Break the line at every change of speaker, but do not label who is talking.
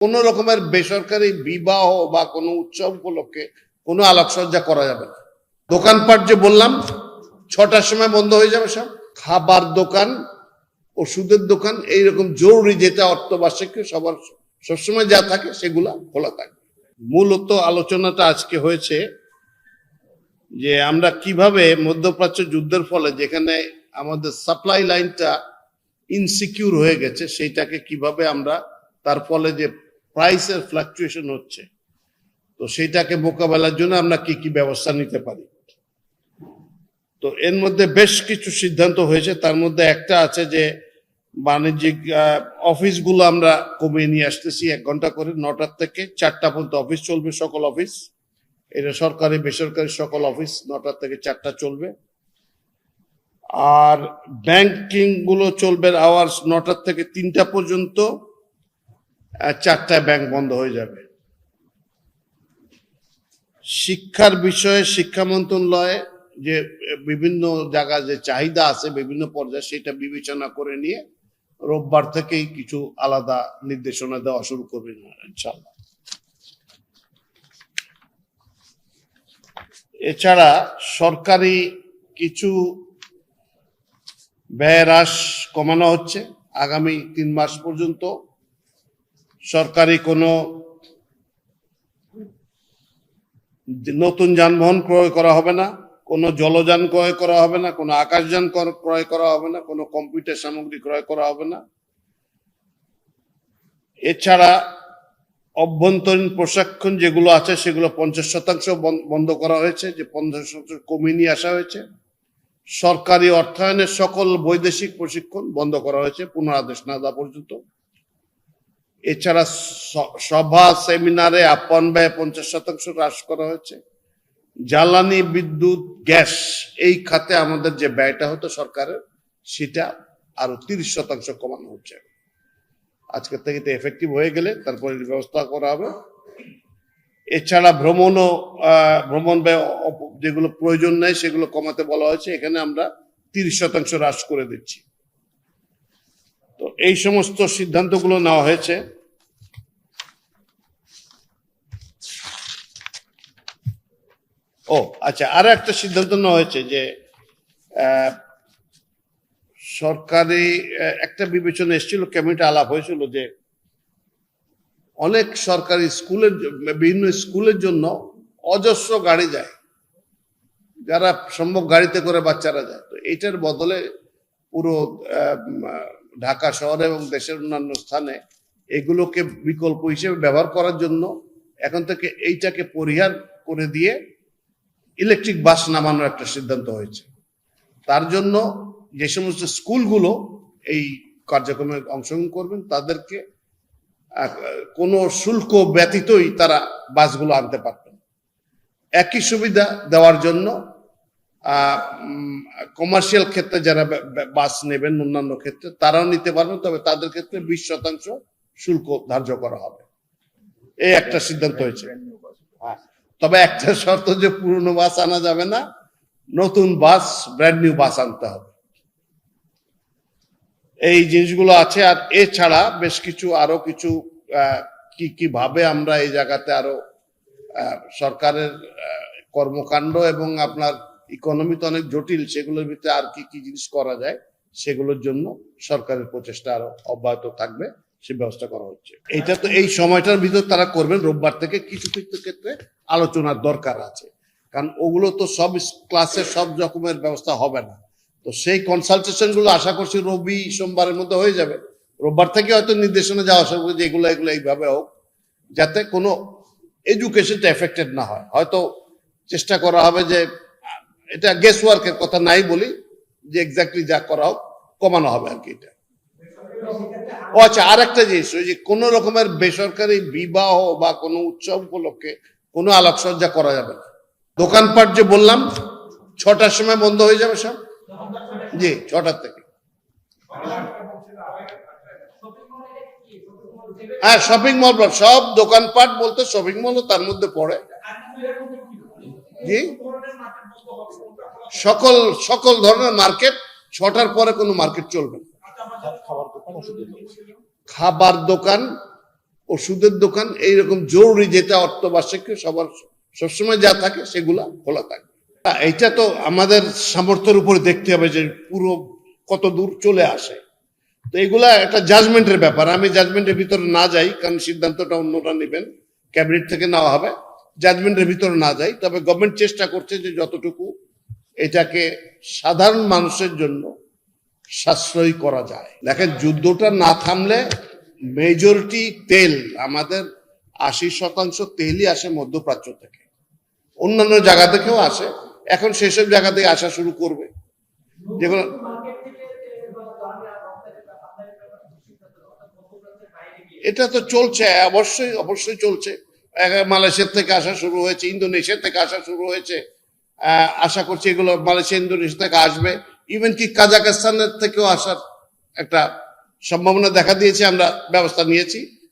কোন রকমের বেসরকারি বিবাহ বা কোনো উৎসব উপলক্ষে কোনো আলোকসজ্জা করা যাবে না। দোকানপাট যে বললাম 6টার সময় বন্ধ হয়ে যাবে সব। খাবার দোকান, ওষুধের দোকান, এইরকম জরুরি যেটা অর্থবার্ষিক সবার সবসময় যা থাকে সেগুলা খোলা থাকে। মূলত আলোচনাটা আজকে হয়েছে যে আমরা কিভাবে মধ্যপ্রাচ্য যুদ্ধের ফলে যেখানে আমাদের সাপ্লাই লাইনটা ইনসিকিউর হয়ে গেছে সেইটাকে কিভাবে আমরা তার ফলে যে প্রাইসের ফ্লাকচুয়েশন হচ্ছে তো সেইটাকে মোকাবেলার জন্য আমরা কি কি ব্যবস্থা নিতে পারি। তো এর মধ্যে বেশ কিছু সিদ্ধান্ত হয়েছে, তার মধ্যে একটা আছে যে বাণিজ্যিক অফিসগুলো আমরা কমিয়ে নিয়ে আসতেছি 1 ঘন্টা করে, 9টার থেকে 4টা পর্যন্ত অফিস চলবে, সকল অফিস, এটা সরকারি বেসরকারি সকল অফিস 9টা থেকে 4টা চলবে। আর ব্যাংকিং গুলো চলবে আওয়ার্স 9টার থেকে 3টা পর্যন্ত, 4টায় ব্যাংক বন্ধ হয়ে যাবে। শিক্ষার বিষয়ে শিক্ষা মন্ত্রণালয়ে যে বিভিন্ন জায়গায় যে চাহিদা আছে বিভিন্ন পর্যায়ে সেটা বিবেচনা করে নিয়ে রোববার থেকেই কিছু আলাদা নির্দেশনা দেওয়া শুরু করবে ইনশাআল্লাহ। এছাড়া সরকারি কিছু ব্যয় হ্রাস কমানো হচ্ছে। আগামী 3 মাস পর্যন্ত সরকারি কোনো নতুন যানবাহন ক্রয় করা হবে না, কোনো জলযান ক্রয় করা হবে না, কোনো আকাশযান ক্রয় করা হবে না, কোনো কম্পিউটার সামগ্রী ক্রয় করা হবে না। এছাড়া অভ্যন্তরীণ প্রশিক্ষণ যেগুলো আছে সেগুলো 50% বন্ধ করা হয়েছে, যে 50% কমিয়ে নিয়ে আসা হয়েছে। সরকারি অর্থায়নের সকল বৈদেশিক প্রশিক্ষণ বন্ধ করা হয়েছে পুনরাদেশ না দেওয়া পর্যন্ত। এছাড়া সভা সেমিনারে আপ্যায়ন ব্যয় 50% হ্রাস করা হয়েছে। জ্বালানি, বিদ্যুৎ, গ্যাস এই খাতে আমাদের যে ব্যয়টা হতো সরকারের সেটা আরো 30% কমানো হচ্ছে। আজকে থেকে এটা এফেক্টিভ হয়ে গেলে তারপরে ব্যবস্থা করা হবে। এছাড়া ভ্রমণ ব্যয় যেগুলো প্রয়োজন নেই সেগুলো কমাতে বলা হয়েছে, এখানে আমরা 30% হ্রাস করে দিচ্ছি। তো এই সমস্ত সিদ্ধান্তগুলো নেওয়া হয়েছে। ও আচ্ছা, আরো একটা সিদ্ধান্ত নেওয়া হয়েছে যে সরকারি একটা বিবেচনা এসেছিল, কমিটি আলাপ হয়েছিল যে অনেক সরকারি স্কুলের বিভিন্ন স্কুলের জন্য অজস্র গাড়ি যায়, যারা সম্ভব গাড়িতে করে বাচ্চারা যায়। তো এটার বদলে পুরো ঢাকা শহরে এবং দেশের অন্যান্য স্থানে এগুলোকে বিকল্প হিসেবে ব্যবহার করার জন্য এখন থেকে এইটাকে পরিহার করে দিয়ে ইলেকট্রিক বাস নামানোর একটা সিদ্ধান্ত হয়েছে। তার জন্য যে সমস্ত স্কুলগুলো এই কার্যক্রমে অংশগ্রহণ করবেন তাদেরকে কোনো শুল্ক ব্যতীতই তারা বাসগুলো আনতে পারবেন। একই সুবিধা দেওয়ার জন্য কমার্শিয়াল ক্ষেত্রে যারা বাস নেবেন অন্যান্য ক্ষেত্রে তারাও নিতে পারবেন, তবে তাদের ক্ষেত্রে 20% শুল্ক ধার্য করা হবে। এই একটা সিদ্ধান্ত হয়েছে। তবে একটা শর্ত, যে পুরনো বাস আনা যাবে না, নতুন বাস, ব্র্যান্ড নিউ বাস আনতে হবে। এই জিনিসগুলো আছে। আর এছাড়া বেশ কিছু আরো কিছু কি ভাবে আমরা এই জায়গাতে আরো সরকারের কর্মকাণ্ড এবং আপনার ইকোনমি তো অনেক জটিল, সেগুলোর ভিতরে আর কি জিনিস করা যায় সেগুলোর জন্য সরকারের প্রচেষ্টা আরো অব্যাহত থাকবে, সে ব্যবস্থা করা হচ্ছে। এটা তো এই সময়টার ভিতর তারা করবেন। রোববার থেকে কিছু কিছু ক্ষেত্রে আলোচনার দরকার আছে, কারণ ওগুলো তো সব ক্লাসের সব রকমের ব্যবস্থা হবে না। তো সেই কনসালটেশন গুলো আশা করছি রবি সোমবারের মধ্যে হয়ে যাবে। রোববার থেকে হয়তো নির্দেশনা যাওয়া আশা করি যে এগুলো এইভাবে হোক যাতে কোনো এডুকেশনটা এফেক্টেড না হয়। হয়তো চেষ্টা করা হবে যে এটা গেস ওয়ার্কের কথা নাই বলি, যে এক্স্যাক্টলি যা করা হোক কমানো হবে আর কি। এটা ও আচ্ছা, আর একটা জিনিস, ওই যে কোনো রকমের বেসরকারি বিবাহ বা কোনো উৎসব উপলক্ষে কোনো আলোকসজ্জা করা যাবে না। দোকানপাট যে বললাম 6টার সময় বন্ধ হয়ে যাবে সব। জি, 6টার থেকে। হ্যাঁ, শপিং মল, সব দোকানপাট বলতে শপিং মলও তার মধ্যে পড়ে। জি, সকল ধরনের মার্কেট 6টার পরে কোনো মার্কেট চলবে না। খাবার দোকান, ওষুধের দোকান, এইরকম জরুরি যেটা অত্যাবশ্যকীয় সবার সবসময় যা থাকে সেগুলা খোলা থাকে। এইটা তো আমাদের সামর্থ্যের উপরে দেখতে হবে যে পুরো কত দূর চলে আসে। তো এগুলা একটা জাজমেন্টের ব্যাপার, আমি জাজমেন্টের ভিতরে না যাই, কারণ সিদ্ধান্তটা অন্যরা নেবেন, ক্যাবিনেট থেকে নেওয়া হবে, জাজমেন্টের ভিতরে না যাই। তবে গভর্নমেন্ট চেষ্টা করছে যে যতটুকু এটাকে সাধারণ মানুষের জন্য সাশ্রয়ী করা যায়। দেখেন, যুদ্ধটা না থামলে মেজরিটি তেল, আমাদের 80% তেলই আসে মধ্যপ্রাচ্য থেকে, অন্যান্য জায়গা থেকেও আসে, এখন সেসব জায়গা থেকে আসা শুরু করবে যেগুলো। এটা তো চলছে, অবশ্যই অবশ্যই চলছে। মালয়েশিয়ার থেকে আসা শুরু হয়েছে, ইন্দোনেশিয়া থেকে আসা শুরু হয়েছে, আশা করছি এগুলো মালয়েশিয়া ইন্দোনেশিয়া থেকে আসবে, ইভেন কি কাজাকস্তানের থেকেও আসার একটা সম্ভাবনা দেখা দিয়েছে, আমরা ব্যবস্থা নিয়েছি।